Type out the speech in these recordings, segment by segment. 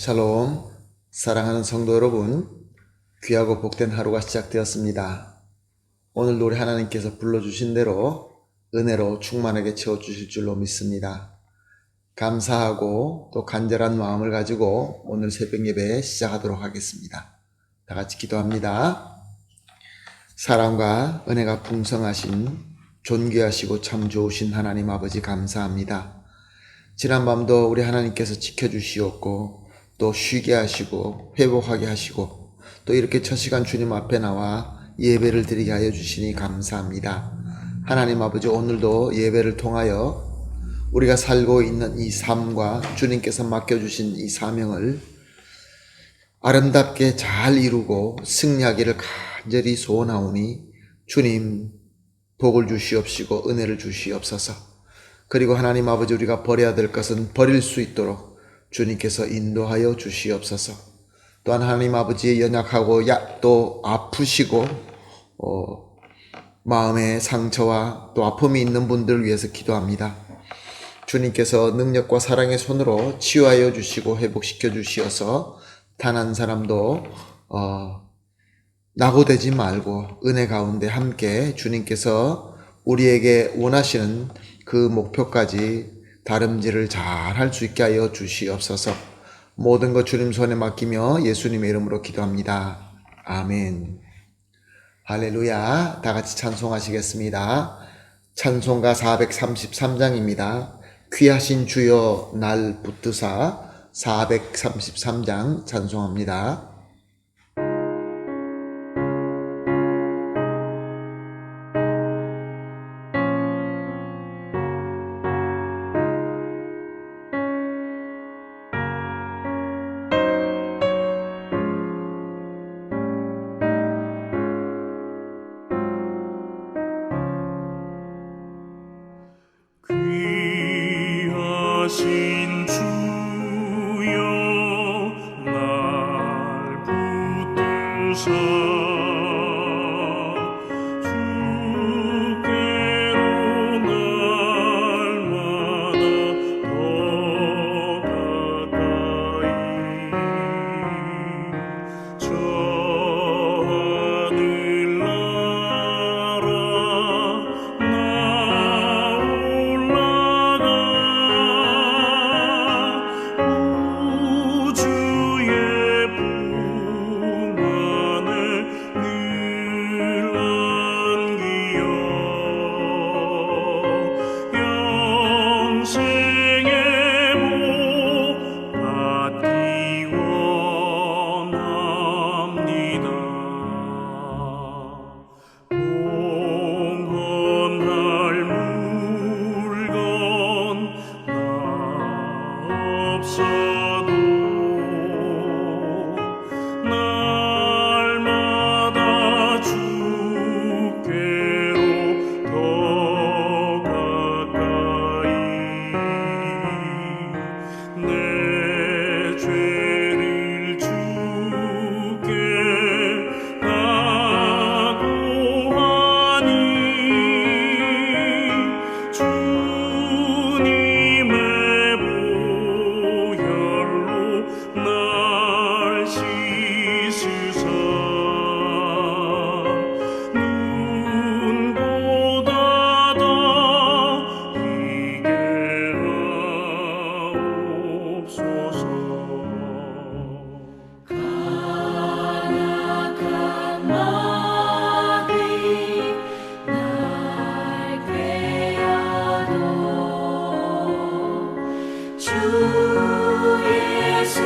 샬롬, 사랑하는 성도 여러분, 귀하고 복된 하루가 시작되었습니다. 오늘도 우리 하나님께서 불러주신 대로 은혜로 충만하게 채워주실 줄로 믿습니다. 감사하고 또 간절한 마음을 가지고 오늘 새벽 예배 시작하도록 하겠습니다. 다 같이 기도합니다. 사랑과 은혜가 풍성하신 존귀하시고 참 좋으신 하나님 아버지 감사합니다. 지난밤도 우리 하나님께서 지켜주시었고 또 쉬게 하시고 회복하게 하시고 또 이렇게 첫 시간 주님 앞에 나와 예배를 드리게 하여 주시니 감사합니다. 하나님 아버지, 오늘도 예배를 통하여 우리가 살고 있는 이 삶과 주님께서 맡겨주신 이 사명을 아름답게 잘 이루고 승리하기를 간절히 소원하오니 주님 복을 주시옵시고 은혜를 주시옵소서. 그리고 하나님 아버지, 우리가 버려야 될 것은 버릴 수 있도록 주님께서 인도하여 주시옵소서. 또한 하나님 아버지, 연약하고 또 아프시고 마음의 상처와 또 아픔이 있는 분들을 위해서 기도합니다. 주님께서 능력과 사랑의 손으로 치유하여 주시고 회복시켜 주시어서 단 한 사람도 낙오되지 말고 은혜 가운데 함께 주님께서 우리에게 원하시는 그 목표까지 다름질을 잘 할 수 있게 하여 주시옵소서. 모든 것 주님 손에 맡기며 예수님의 이름으로 기도합니다. 아멘. 할렐루야. 다 같이 찬송하시겠습니다. 찬송가 433장입니다. 귀하신 주여 날 붙드사 433장 찬송합니다. 귀하신 주여 날 붙드사 주께로 날마다 더 가까이 저 하늘나라 나 올라가 우주의 풍만을 늘 안기어 영생의 복 받기 원합니다. 봉헌할 물건 나 없어도 날마다 주께로 더 가까이 내 죄를 주께 각오하니 주님의 보혈로 날 씻으사 눈 닫아 있게 하옵소서. 간악한 마귀 날 꾀어도 주 예수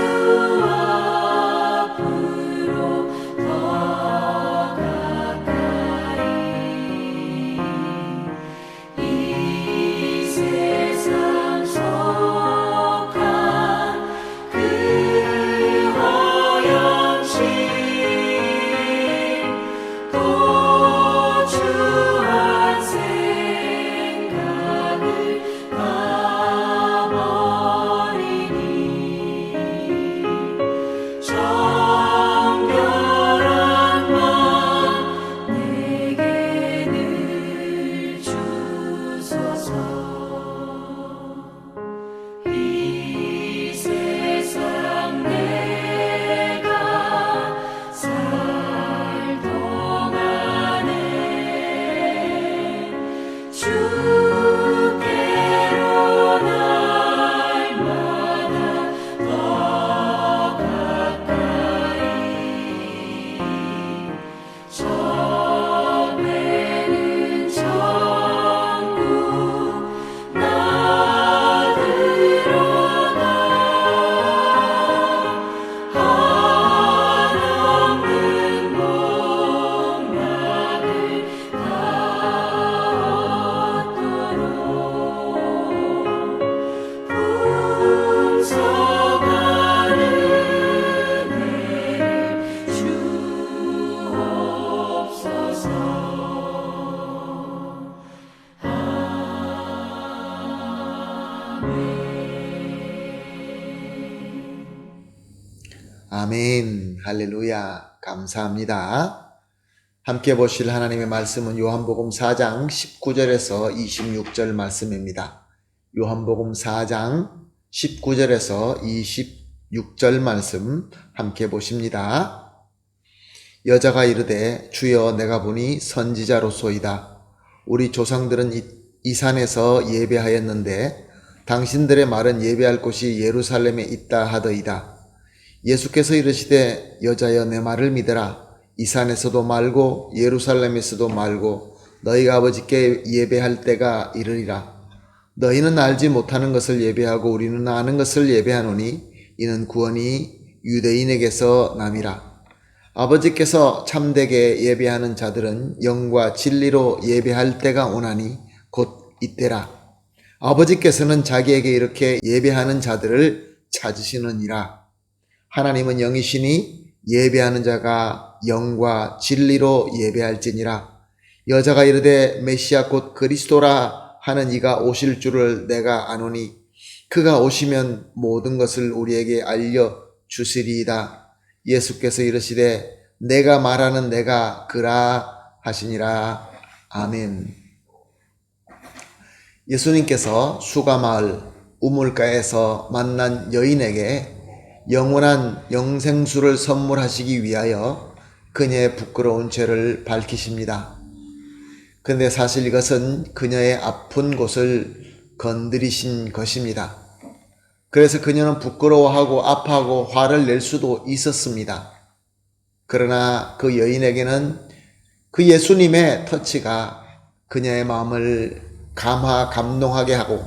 아멘. 할렐루야. 감사합니다. 함께 보실 하나님의 말씀은 요한복음 4장 19절에서 26절 말씀입니다. 요한복음 4장 19절에서 26절 말씀 함께 보십니다. 여자가 이르되 주여 내가 보니 선지자로소이다. 우리 조상들은 이 산에서 예배하였는데 당신들의 말은 예배할 곳이 예루살렘에 있다 하더이다. 예수께서 이르시되 여자여 내 말을 믿으라. 이 산에서도 말고 예루살렘에서도 말고 너희가 아버지께 예배할 때가 이르리라. 너희는 알지 못하는 것을 예배하고 우리는 아는 것을 예배하노니 이는 구원이 유대인에게서 남이라. 아버지께서 참되게 예배하는 자들은 영과 진리로 예배할 때가 오나니 곧 이때라. 아버지께서는 자기에게 이렇게 예배하는 자들을 찾으시느니라. 하나님은 영이시니 예배하는 자가 영과 진리로 예배할지니라. 여자가 이르되 메시아 곧 그리스도라 하는 이가 오실 줄을 내가 아노니 그가 오시면 모든 것을 우리에게 알려주시리이다. 예수께서 이르시되 내가 말하는 내가 그라 하시니라. 아멘. 예수님께서 수가마을 우물가에서 만난 여인에게 영원한 영생수를 선물하시기 위하여 그녀의 부끄러운 죄를 밝히십니다. 그런데 사실 이것은 그녀의 아픈 곳을 건드리신 것입니다. 그래서 그녀는 부끄러워하고 아파하고 화를 낼 수도 있었습니다. 그러나 그 여인에게는 그 예수님의 터치가 그녀의 마음을 감동하게 하고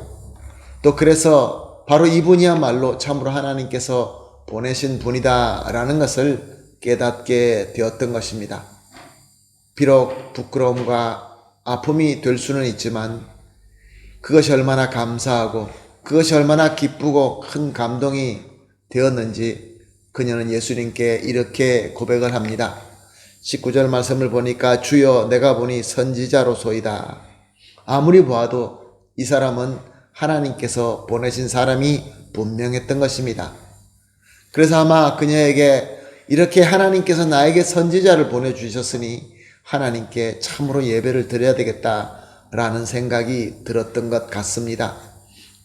또 그래서 바로 이분이야말로 참으로 하나님께서 보내신 분이다 라는 것을 깨닫게 되었던 것입니다. 비록 부끄러움과 아픔이 될 수는 있지만 그것이 얼마나 감사하고 그것이 얼마나 기쁘고 큰 감동이 되었는지 그녀는 예수님께 이렇게 고백을 합니다. 19절 말씀을 보니까 주여 내가 보니 선지자로소이다. 아무리 보아도 이 사람은 하나님께서 보내신 사람이 분명했던 것입니다. 그래서 아마 그녀에게 이렇게 하나님께서 나에게 선지자를 보내주셨으니 하나님께 참으로 예배를 드려야 되겠다라는 생각이 들었던 것 같습니다.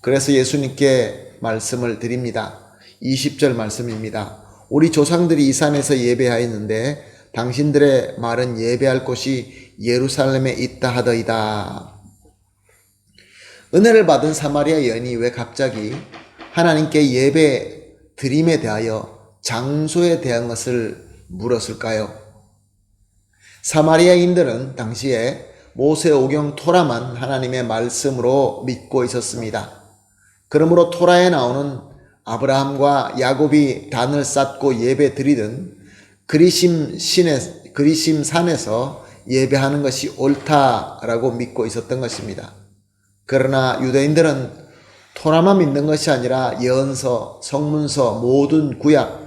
그래서 예수님께 말씀을 드립니다. 20절 말씀입니다. 우리 조상들이 이 산에서 예배하였는데 당신들의 말은 예배할 곳이 예루살렘에 있다 하더이다. 은혜를 받은 사마리아 여인이 왜 갑자기 하나님께 예배 드림에 대하여 장소에 대한 것을 물었을까요? 사마리아인들은 당시에 모세오경 토라만 하나님의 말씀으로 믿고 있었습니다. 그러므로 토라에 나오는 아브라함과 야곱이 단을 쌓고 예배 드리던 그리심 산에서 예배하는 것이 옳다라고 믿고 있었던 것입니다. 그러나 유대인들은 토라만 믿는 것이 아니라 예언서, 성문서, 모든 구약,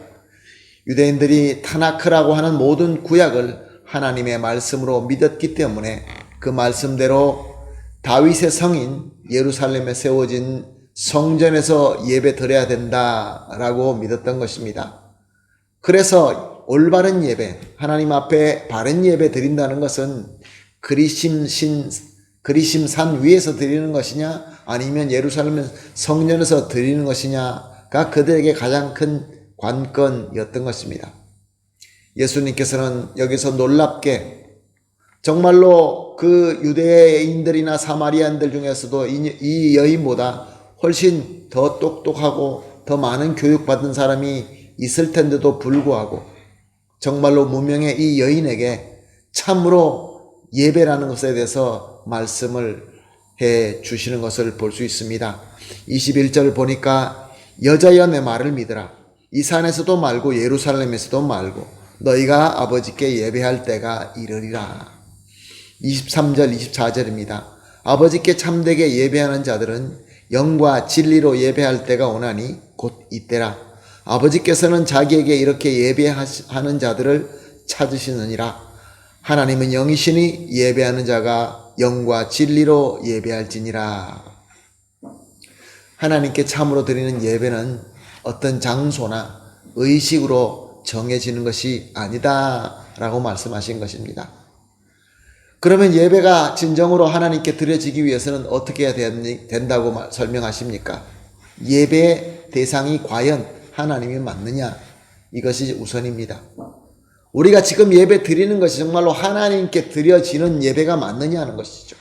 유대인들이 타나크라고 하는 모든 구약을 하나님의 말씀으로 믿었기 때문에 그 말씀대로 다윗의 성인 예루살렘에 세워진 성전에서 예배 드려야 된다라고 믿었던 것입니다. 그래서 올바른 예배, 하나님 앞에 바른 예배 드린다는 것은 그리심산 위에서 드리는 것이냐 아니면 예루살렘 성전에서 드리는 것이냐가 그들에게 가장 큰 관건이었던 것입니다. 예수님께서는 여기서 놀랍게 정말로 그 유대인들이나 사마리아인들 중에서도 이 여인보다 훨씬 더 똑똑하고 더 많은 교육받은 사람이 있을 텐데도 불구하고 정말로 무명의 이 여인에게 참으로 예배라는 것에 대해서 말씀을 해 주시는 것을 볼 수 있습니다. 21절 보니까 여자여 내 말을 믿으라. 이 산에서도 말고 예루살렘에서도 말고 너희가 아버지께 예배할 때가 이르리라. 23절 24절입니다. 아버지께 참되게 예배하는 자들은 영과 진리로 예배할 때가 오나니 곧 이때라. 아버지께서는 자기에게 이렇게 예배하는 자들을 찾으시느니라. 하나님은 영이시니 예배하는 자가 영과 진리로 예배할지니라. 하나님께 참으로 드리는 예배는 어떤 장소나 의식으로 정해지는 것이 아니다라고 말씀하신 것입니다. 그러면 예배가 진정으로 하나님께 드려지기 위해서는 어떻게 해야 된다고 설명하십니까? 예배의 대상이 과연 하나님이 맞느냐? 이것이 우선입니다. 우리가 지금 예배 드리는 것이 정말로 하나님께 드려지는 예배가 맞느냐 하는 것이죠.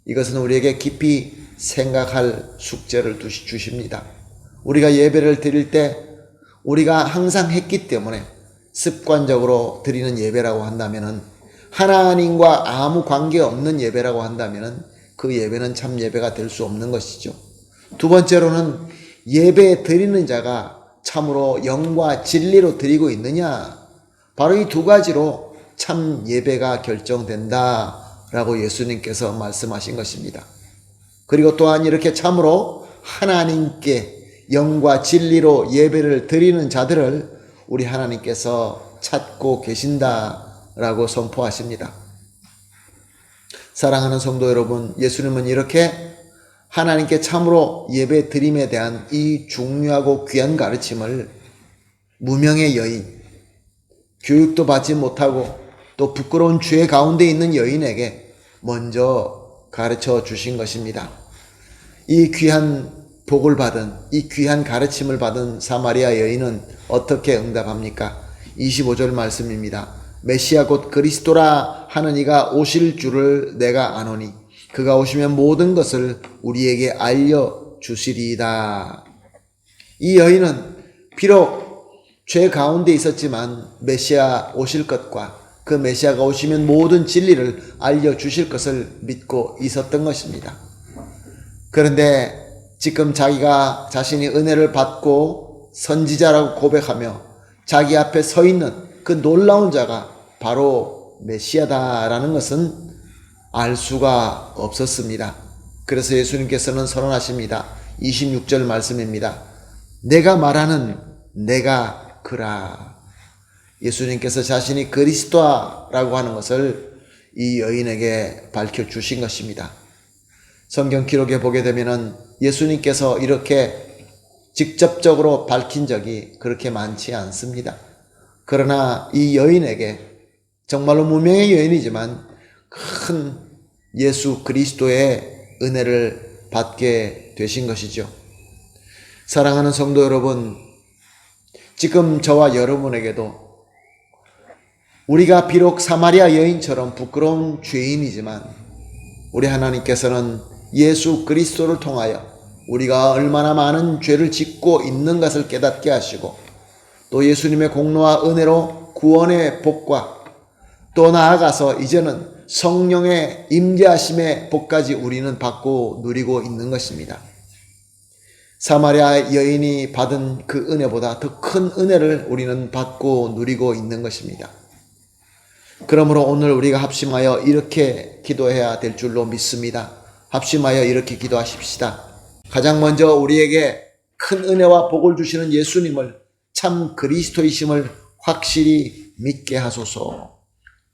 이것은 우리에게 깊이 생각할 숙제를 주십니다. 우리가 예배를 드릴 때 우리가 항상 했기 때문에 습관적으로 드리는 예배라고 한다면은, 하나님과 아무 관계없는 예배라고 한다면은 그 예배는 참 예배가 될 수 없는 것이죠. 두 번째로는 예배 드리는 자가 참으로 영과 진리로 드리고 있느냐, 바로 이 두 가지로 참 예배가 결정된다라고 예수님께서 말씀하신 것입니다. 그리고 또한 이렇게 참으로 하나님께 영과 진리로 예배를 드리는 자들을 우리 하나님께서 찾고 계신다라고 선포하십니다. 사랑하는 성도 여러분, 예수님은 이렇게 하나님께 참으로 예배 드림에 대한 이 중요하고 귀한 가르침을 무명의 여인, 교육도 받지 못하고 또 부끄러운 죄 가운데 있는 여인에게 먼저 가르쳐 주신 것입니다. 이 귀한 복을 받은, 이 귀한 가르침을 받은 사마리아 여인은 어떻게 응답합니까? 25절 말씀입니다. 메시아 곧 그리스도라 하는 이가 오실 줄을 내가 아노니 그가 오시면 모든 것을 우리에게 알려주시리이다. 이 여인은 비록 죄 가운데 있었지만 메시아 오실 것과 그 메시아가 오시면 모든 진리를 알려주실 것을 믿고 있었던 것입니다. 그런데 지금 자기가 자신이 은혜를 받고 선지자라고 고백하며 자기 앞에 서 있는 그 놀라운 자가 바로 메시아다라는 것은 알 수가 없었습니다. 그래서 예수님께서는 선언하십니다. 26절 말씀입니다. 내가 말하는 내가 그라. 예수님께서 자신이 그리스도라고 하는 것을 이 여인에게 밝혀주신 것입니다. 성경 기록에 보게 되면은 예수님께서 이렇게 직접적으로 밝힌 적이 그렇게 많지 않습니다. 그러나 이 여인에게 정말로 무명의 여인이지만 큰 예수 그리스도의 은혜를 받게 되신 것이죠. 사랑하는 성도 여러분, 지금 저와 여러분에게도 우리가 비록 사마리아 여인처럼 부끄러운 죄인이지만 우리 하나님께서는 예수 그리스도를 통하여 우리가 얼마나 많은 죄를 짓고 있는 것을 깨닫게 하시고 또 예수님의 공로와 은혜로 구원의 복과 또 나아가서 이제는 성령의 임재하심의 복까지 우리는 받고 누리고 있는 것입니다. 사마리아 여인이 받은 그 은혜보다 더 큰 은혜를 우리는 받고 누리고 있는 것입니다. 그러므로 오늘 우리가 합심하여 이렇게 기도해야 될 줄로 믿습니다. 합심하여 이렇게 기도하십시다. 가장 먼저 우리에게 큰 은혜와 복을 주시는 예수님을 참 그리스도이심을 확실히 믿게 하소서.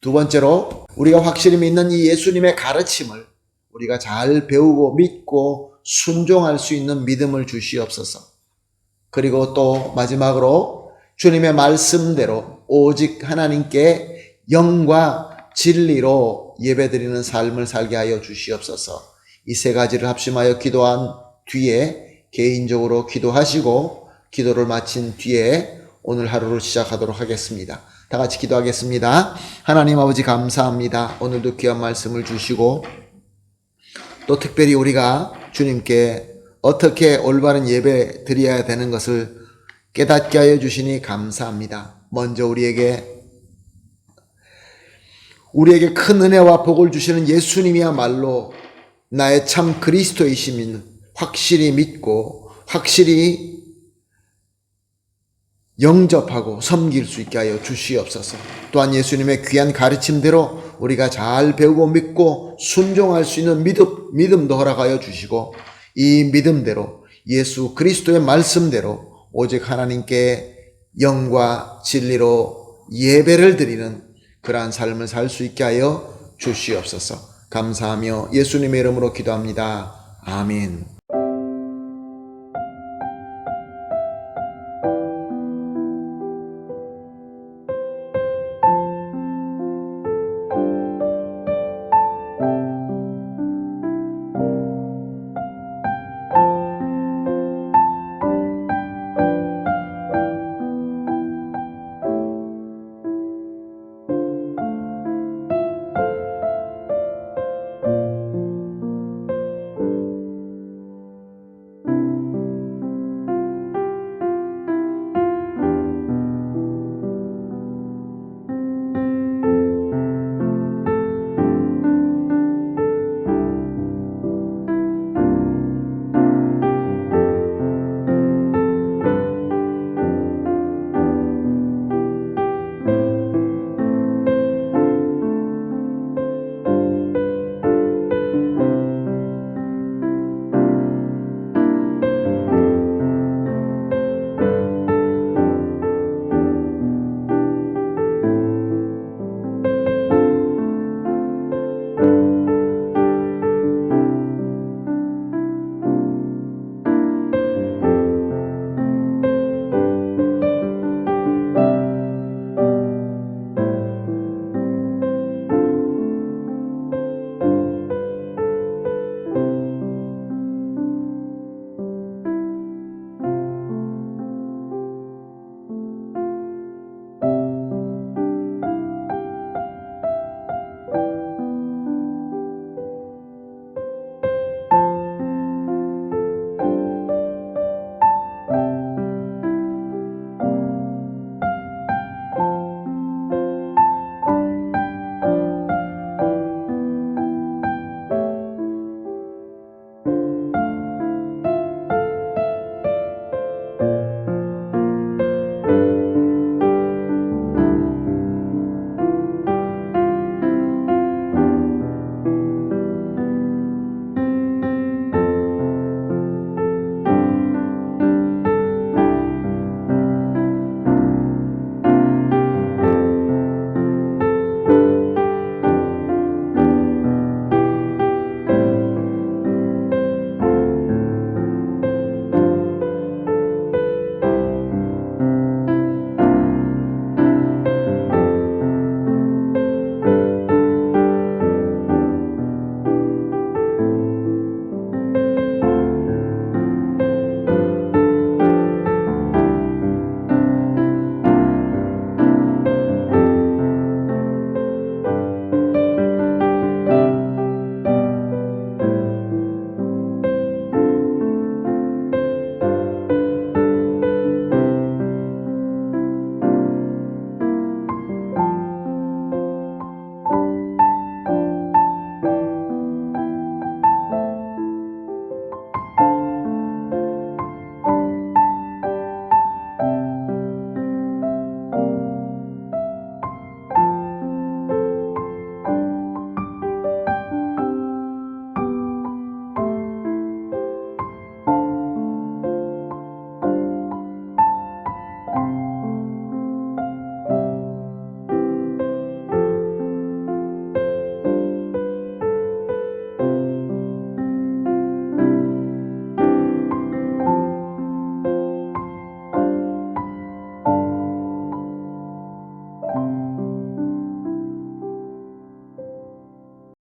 두 번째로 우리가 확실히 믿는 이 예수님의 가르침을 우리가 잘 배우고 믿고 순종할 수 있는 믿음을 주시옵소서. 그리고 또 마지막으로 주님의 말씀대로 오직 하나님께 영과 진리로 예배드리는 삶을 살게 하여 주시옵소서. 이 세 가지를 합심하여 기도한 뒤에 개인적으로 기도하시고 기도를 마친 뒤에 오늘 하루를 시작하도록 하겠습니다. 다 같이 기도하겠습니다. 하나님 아버지 감사합니다. 오늘도 귀한 말씀을 주시고 또 특별히 우리가 주님께 어떻게 올바른 예배 드려야 되는 것을 깨닫게 하여 주시니 감사합니다. 먼저 우리에게 큰 은혜와 복을 주시는 예수님이야말로 나의 참 그리스도이심을 확실히 믿고 확실히 영접하고 섬길 수 있게 하여 주시옵소서. 또한 예수님의 귀한 가르침대로 우리가 잘 배우고 믿고 순종할 수 있는 믿음도 허락하여 주시고 이 믿음대로 예수 그리스도의 말씀대로 오직 하나님께 영과 진리로 예배를 드리는 그러한 삶을 살 수 있게 하여 주시옵소서. 감사하며 예수님의 이름으로 기도합니다. 아멘.